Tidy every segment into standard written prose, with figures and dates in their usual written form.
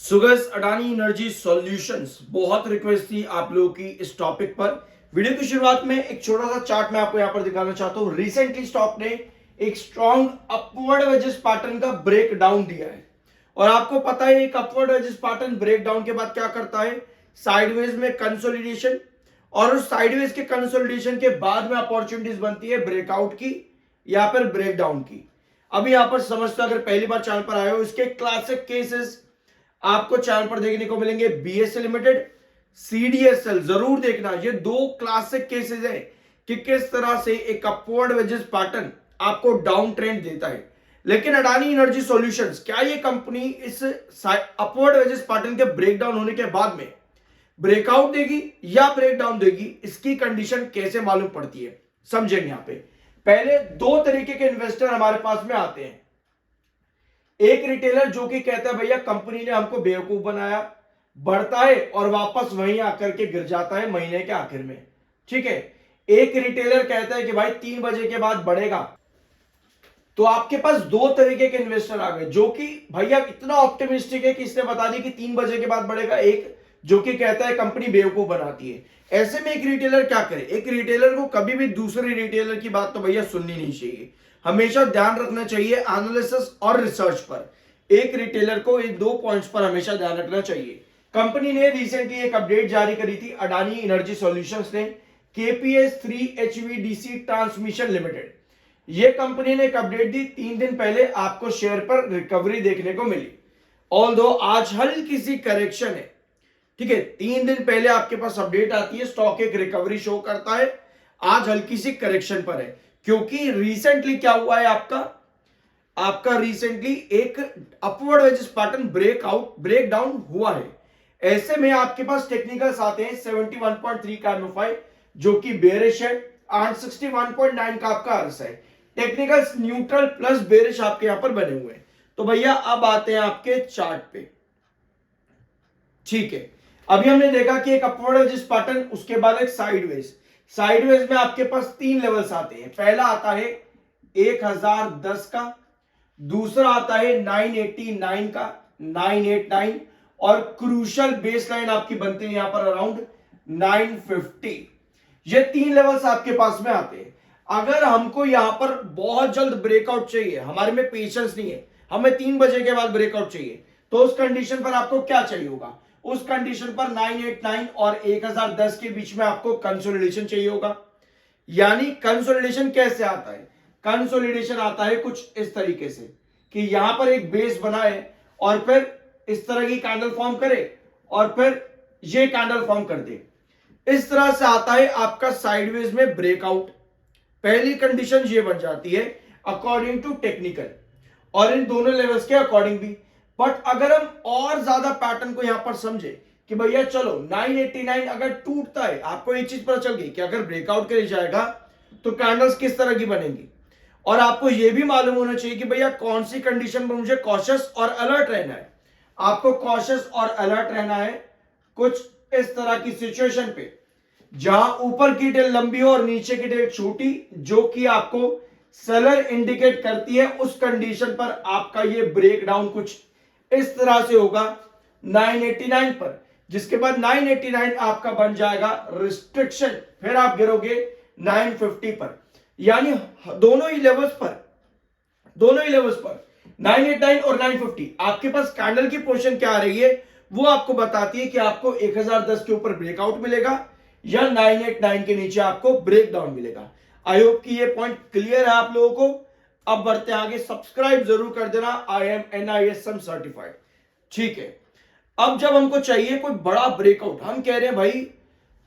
सुगस Adani energy solutions, बहुत request थी आप लोगों की इस टॉपिक पर। वीडियो की शुरुआत में एक छोटा सा चार्ट मैं आपको यहां पर दिखाना चाहता हूं। रिसेंटली स्टॉक ने एक स्ट्रॉन्ग अपवर्ड वेजेस पैटर्न का ब्रेक डाउन दिया है और आपको पता है एक upward wedges pattern break down के बाद क्या करता है, साइडवेज में कंसोलिडेशन, और उस साइडवेज के कंसोलिडेशन के बाद में अपॉर्चुनिटीज बनती है ब्रेकआउट की या फिर ब्रेक डाउन की। अभी यहां पर समझते, अगर पहली बार चैनल पर आए हो, इसके क्लासिक केसेस आपको चैनल पर देखने को मिलेंगे। बीएसएल लिमिटेड, सीडीएसएल जरूर देखना। ये दो क्लासिक केसेस हैं कि किस तरह से एक अपवर्ड वेजेस पैटर्न आपको डाउन ट्रेंड देता है। लेकिन अडानी एनर्जी सॉल्यूशंस, क्या ये कंपनी इस अपवर्ड वेजेस पैटर्न के ब्रेक डाउन होने के बाद में ब्रेकआउट देगी या ब्रेक डाउन देगी, इसकी कंडीशन कैसे मालूम पड़ती है, समझेंगे। यहां पे पहले दो तरीके के इन्वेस्टर हमारे पास में आते हैं। एक रिटेलर जो कि कहता है भैया कंपनी ने हमको बेवकूफ बनाया, बढ़ता है और वापस वहीं आकर के गिर जाता है महीने के आखिर में, ठीक है। एक रिटेलर कहता है कि भाई 3 बजे के बाद बढ़ेगा। तो आपके पास दो तरीके के इन्वेस्टर आ गए, जो कि भैया इतना ऑप्टिमिस्टिक है कि इसने बता दी कि 3 बजे के बाद बढ़ेगा। एक जो कि कहता है कंपनी बेवकूफ बनाती है। ऐसे में एक रिटेलर क्या करे? एक रिटेलर को कभी भी दूसरे रिटेलर की बात तो भैया सुननी नहीं चाहिए। हमेशा ध्यान रखना चाहिए एनालिसिस और रिसर्च पर। एक रिटेलर को इन दो पॉइंट्स पर हमेशा ध्यान रखना चाहिए। कंपनी ने रिसेंटली एक अपडेट जारी करी थी, अडानी एनर्जी सॉल्यूशंस ने, केपीएस 3 एचवीडीसी ट्रांसमिशन लिमिटेड। ये कंपनी ने एक अपडेट दी 3 दिन पहले, आपको शेयर पर रिकवरी देखने को मिली। ऑल्दो आज हल्की सी करेक्शन है, ठीक है। 3 दिन पहले आपके पास अपडेट आती है, स्टॉक एक रिकवरी शो करता है, आज हल्की सी करेक्शन पर है। क्योंकि रिसेंटली क्या हुआ है, आपका रिसेंटली एक upward wedges pattern break down हुआ है। ऐसे में आपके पास टेक्निकल्स आते हैं 71.3 का एमएफआई जो कि बेरिश है, और 61.9 का आपका अर्स है। टेक्निकल्स न्यूट्रल प्लस बेरिश आपके यहां पर बने हुए हैं। तो भैया अब आते हैं आपके चार्ट पे, ठीक है। अभी हमने देखा कि एक अपवर्ड वेजेस पैटर्न, उसके बाद एक साइडवेज में आपके पास 3 लेवल्स आते हैं। पहला आता है 1010 का, दूसरा आता है 989 का, 989, और क्रूशल बेसलाइन आपकी बनती है यहां पर अराउंड 950। ये 3 लेवल्स आपके पास में आते हैं। अगर हमको यहां पर बहुत जल्द ब्रेकआउट चाहिए, हमारे में पेशेंस नहीं है, हमें 3 बजे के बाद ब्रेकआउट चाहिए, तो उस कंडीशन पर आपको क्या चाहिए होगा? उस कंडीशन पर 989 और 1010 के बीच में आपको कंसोलिडेशन चाहिए होगा। यानी कंसोलिडेशन कैसे आता है? कंसोलिडेशन आता है कुछ इस तरीके से कि यहां पर एक बेस बनाए और फिर इस तरह की कैंडल फॉर्म करे और फिर ये कैंडल फॉर्म कर दे। इस तरह से आता है आपका साइडवेज में ब्रेकआउट। पहली कंडीशन ये बन जाती है अकॉर्डिंग टू टेक्निकल, और इन दोनों लेवल्स के अकॉर्डिंग भी। बट अगर हम और ज्यादा पैटर्न को यहां पर समझे कि भैया चलो 989 अगर टूटता है, आपको एक चीज पता चल गई कि अगर ब्रेकआउट करे जाएगा तो कैंडल्स किस तरह की बनेंगी, और आपको यह भी मालूम होना चाहिए कि भैया कौन सी कंडीशन पर मुझे कॉशियस और अलर्ट रहना है। आपको कॉशियस और अलर्ट रहना है कुछ इस तरह की सिचुएशन पे, जहां ऊपर की टेल लंबी हो और नीचे की टेल छोटी, जो कि आपको सेलर इंडिकेट करती है। उस कंडीशन पर आपका ये ब्रेकडाउन कुछ इस तरह से होगा 989 पर, जिसके बाद 989 आपका बन जाएगा रिस्ट्रिक्शन, फिर आप गिरोगे 950 पर। यानी दोनों ही लेवल्स पर 989 और 950 आपके पास कैंडल की पोजीशन क्या आ रही है, वो आपको बताती है कि आपको 1010 के ऊपर ब्रेकआउट मिलेगा या 989 के नीचे आपको ब्रेक डाउन मिलेगा। आई होप कि ये पॉइंट क्लियर है आप लोगों को। अब बढ़ते आगे, सब्सक्राइब जरूर कर देना, आई एम NISM सर्टिफाइड, ठीक है। अब जब हमको चाहिए कोई बड़ा ब्रेकआउट, हम कह रहे हैं भाई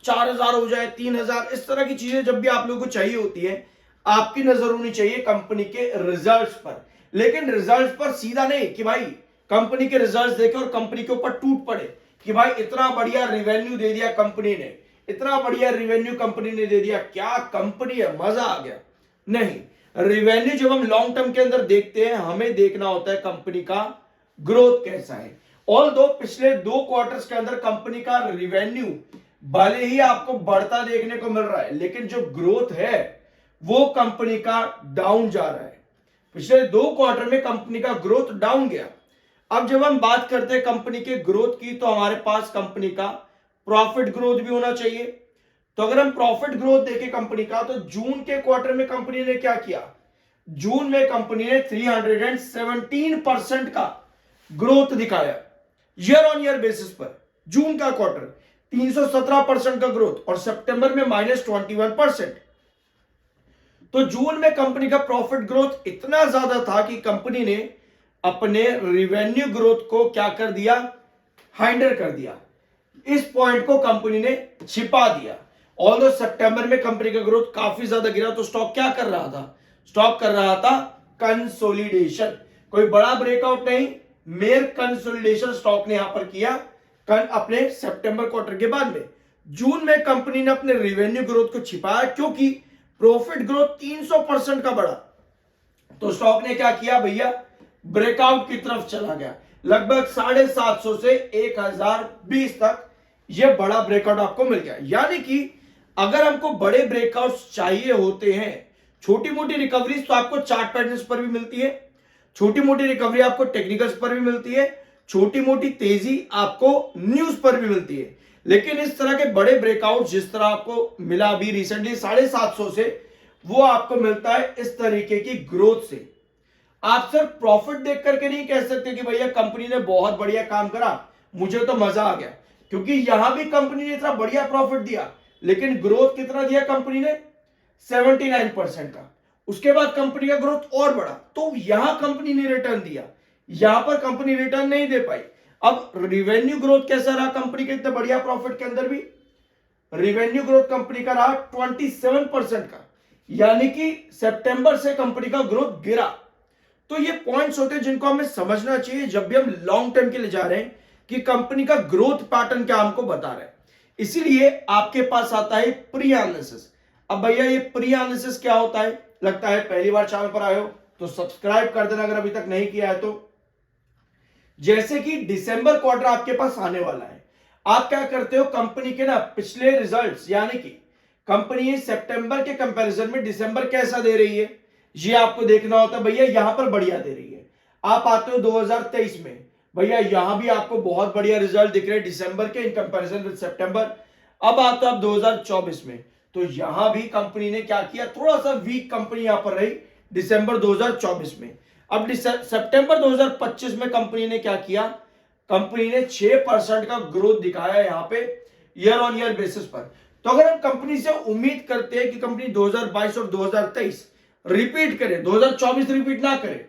4000 हो जाए, 3000, इस तरह की चीजें जब भी आप लोगों को चाहिए होती है, आपकी नजर होनी चाहिए कंपनी के रिजल्ट्स पर। लेकिन रिजल्ट्स पर सीधा नहीं कि भाई कंपनी के रिजल्ट्स देखे और कंपनी के ऊपर टूट पड़े कि भाई इतना बढ़िया रिवेन्यू दे दिया कंपनी ने, इतना बढ़िया रिवेन्यू कंपनी ने दे दिया, क्या कंपनी है, मजा आ गया। नहीं, रिवेन्यू जब हम लॉन्ग टर्म के अंदर देखते हैं, हमें देखना होता है कंपनी का ग्रोथ कैसा है। ऑल्दो पिछले 2 क्वार्टर्स के अंदर कंपनी का रिवेन्यू भले ही आपको बढ़ता देखने को मिल रहा है, लेकिन जो ग्रोथ है वो कंपनी का डाउन जा रहा है। पिछले 2 क्वार्टर में कंपनी का ग्रोथ डाउन गया। अब जब हम बात करते हैं कंपनी के ग्रोथ की, तो हमारे पास कंपनी का प्रॉफिट ग्रोथ भी होना चाहिए। तो अगर हम प्रॉफिट ग्रोथ देखें कंपनी का, तो जून के क्वार्टर में कंपनी ने क्या किया, जून में कंपनी ने 317% का ग्रोथ दिखाया ईयर ऑन ईयर बेसिस पर। जून का क्वार्टर 317% का ग्रोथ, और सितंबर में -21%। तो जून में कंपनी का प्रॉफिट ग्रोथ इतना ज्यादा था कि कंपनी ने अपने रिवेन्यू ग्रोथ को क्या कर दिया, हाइंडर कर दिया। इस पॉइंट को कंपनी ने छिपा दिया। ऑल्दो सितंबर में कंपनी का ग्रोथ काफी ज्यादा गिरा, तो स्टॉक क्या कर रहा था, स्टॉक कर रहा था कंसोलिडेशन। कोई बड़ा ब्रेकआउट नहीं, मेयर कंसोलिडेशन स्टॉक ने यहां पर किया अपने सितंबर क्वार्टर के बाद में। जून में कंपनी ने अपने रिवेन्यू ग्रोथ को छिपाया, क्योंकि प्रॉफिट ग्रोथ 300% का बढ़ा, तो स्टॉक ने क्या किया भैया, ब्रेकआउट की तरफ चला गया। लगभग 750 से 1020 तक यह बड़ा ब्रेकआउट आपको मिल गया। यानी कि अगर हमको बड़े ब्रेकआउट्स चाहिए होते हैं, छोटी मोटी रिकवरीज तो आपको चार्ट पैटर्न्स पर भी मिलती है, छोटी मोटी रिकवरी आपको टेक्निकल्स पर भी मिलती है, छोटी मोटी तेजी आपको न्यूज पर भी मिलती है। लेकिन इस तरह के बड़े ब्रेकआउट जिस तरह आपको मिला अभी रिसेंटली 750 से, वो आपको मिलता है इस तरीके की ग्रोथ से। आप सिर्फ प्रॉफिट देख करके नहीं कह सकते कि भैया कंपनी ने बहुत बढ़िया काम करा, मुझे तो मजा आ गया, क्योंकि यहां भी कंपनी ने इतना बढ़िया प्रॉफिट दिया, लेकिन ग्रोथ कितना दिया कंपनी ने, 79% का। उसके बाद कंपनी का ग्रोथ और बढ़ा, तो यहां कंपनी ने रिटर्न दिया, यहां पर कंपनी रिटर्न नहीं दे पाई। अब रिवेन्यू ग्रोथ कैसा रहा कंपनी के इतने बढ़िया प्रॉफिट के अंदर भी, रिवेन्यू ग्रोथ कंपनी का रहा 27% का, यानी कि सितंबर से कंपनी का ग्रोथ गिरा। तो ये पॉइंट्स होते हैं जिनको हमें समझना चाहिए जब भी हम लॉन्ग टर्म के लिए जा रहे हैं कि कंपनी का ग्रोथ पैटर्न क्या हमको बता रहा है। इसीलिए आपके पास आता है प्री एनालिसिस। अब भैया ये प्री एनालिसिस क्या होता है, लगता है पहली बार चैनल पर आए हो तो सब्सक्राइब कर देना अगर अभी तक नहीं किया है तो। जैसे कि दिसंबर क्वार्टर आपके पास आने वाला है, आप क्या करते हो, कंपनी के ना पिछले रिजल्ट्स, यानी कि कंपनी सितंबर के कंपैरिजन में दिसंबर कैसा दे रही है, ये आपको देखना होता है। भैया यहां पर बढ़िया दे रही है, आप आते हो 2023 में, भैया यहां भी आपको बहुत बढ़िया रिजल्ट दिख रहे हैं दिसंबर के इन कंपैरिजन विद सितंबर। अब आते हो आप 2024 में, तो यहां भी कंपनी ने क्या किया, थोड़ा सा वीक कंपनी यहां पर रही दिसंबर 2024 में। अब सितंबर 2025 में कंपनी ने क्या किया, कंपनी ने 6% का ग्रोथ दिखाया यहां पे ईयर ऑन ईयर बेसिस पर। तो अगर हम कंपनी से उम्मीद करते हैं कि कंपनी 2022 और 2023 रिपीट करे, 2024 रिपीट ना करे,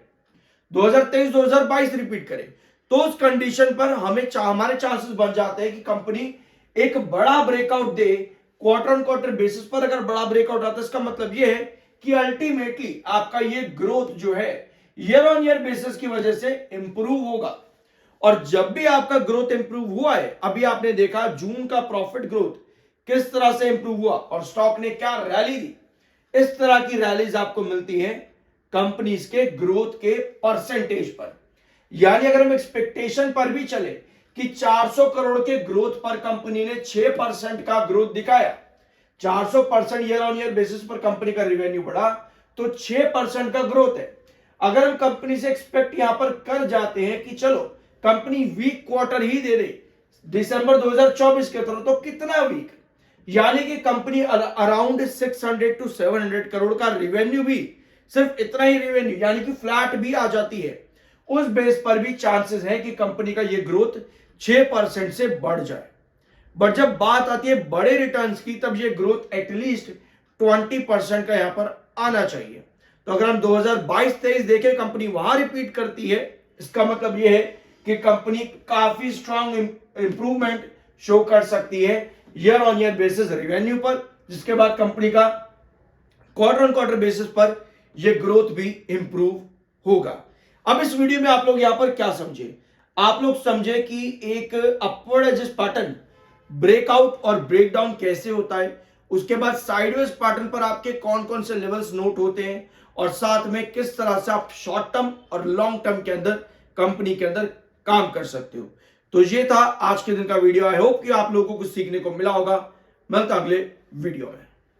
2023 2022 रिपीट करे, तो उस कंडीशन पर हमारे चांसेस बन जाते हैं कि कंपनी एक बड़ा breakout they quarter on quarter basis पर। अगर बड़ा ब्रेकआउट आता है, इसका मतलब यह है कि अल्टीमेटली आपका ये ग्रोथ जो है ईयर ऑन ईयर बेसिस की वजह से इंप्रूव होगा। और जब भी आपका ग्रोथ इंप्रूव हुआ है, अभी आपने देखा जून का प्रॉफिट ग्रोथ किस तरह से इंप्रूव हुआ और स्टॉक ने क्या रैली दी। इस तरह की रैलीज आपको मिलती है कंपनीज के ग्रोथ के परसेंटेज पर। यानी अगर हम एक्सपेक्टेशन पर भी चले कि 400 करोड़ के ग्रोथ पर कंपनी ने 6% का ग्रोथ दिखाया, 400% ईयर ऑन ईयर बेसिस पर कंपनी का रिवेन्यू बढ़ा, तो 6% का ग्रोथ है। अगर हम कंपनी से एक्सपेक्ट यहां पर कर जाते हैं कि चलो कंपनी वीक क्वार्टर ही दे दे दिसंबर 2024 के तरह, तो कितना वीक, यानी कि कंपनी अराउंड 600 टू 700 करोड़ का रिवेन्यू भी, सिर्फ इतना ही रिवेन्यू यानी कि फ्लैट भी आ जाती है, उस बेस पर भी चांसेस है कि कंपनी का ये ग्रोथ 6% से बढ़ जाए। बट जब बात आती है बड़े रिटर्न्स की, तब ये ग्रोथ एटलीस्ट 20% का यहां पर आना चाहिए। तो अगर हम 2022-23 देखें कंपनी वहां रिपीट करती है, इसका मतलब यह है कि कंपनी काफी स्ट्रांग इंप्रूवमेंट शो कर सकती है year on year basis revenue पर, जिसके बाद कंपनी का क्वार्टर ऑन क्वार्टर बेसिस पर यह ग्रोथ भी इंप्रूव होगा। अब इस वीडियो में आप लोग यहां पर क्या समझे, आप लोग समझे कि एक अपवर्ड एजेस पैटर्न ब्रेकआउट और ब्रेकडाउन कैसे होता है, उसके बाद साइडवेज पैटर्न पर आपके कौन कौन से लेवल्स नोट होते हैं, और साथ में किस तरह से आप शॉर्ट टर्म और लॉन्ग टर्म के अंदर कंपनी के अंदर काम कर सकते हो। तो ये था आज के दिन का वीडियो। आई होप कि आप लोगों को कुछ सीखने को मिला होगा। मिलता अगले वीडियो में।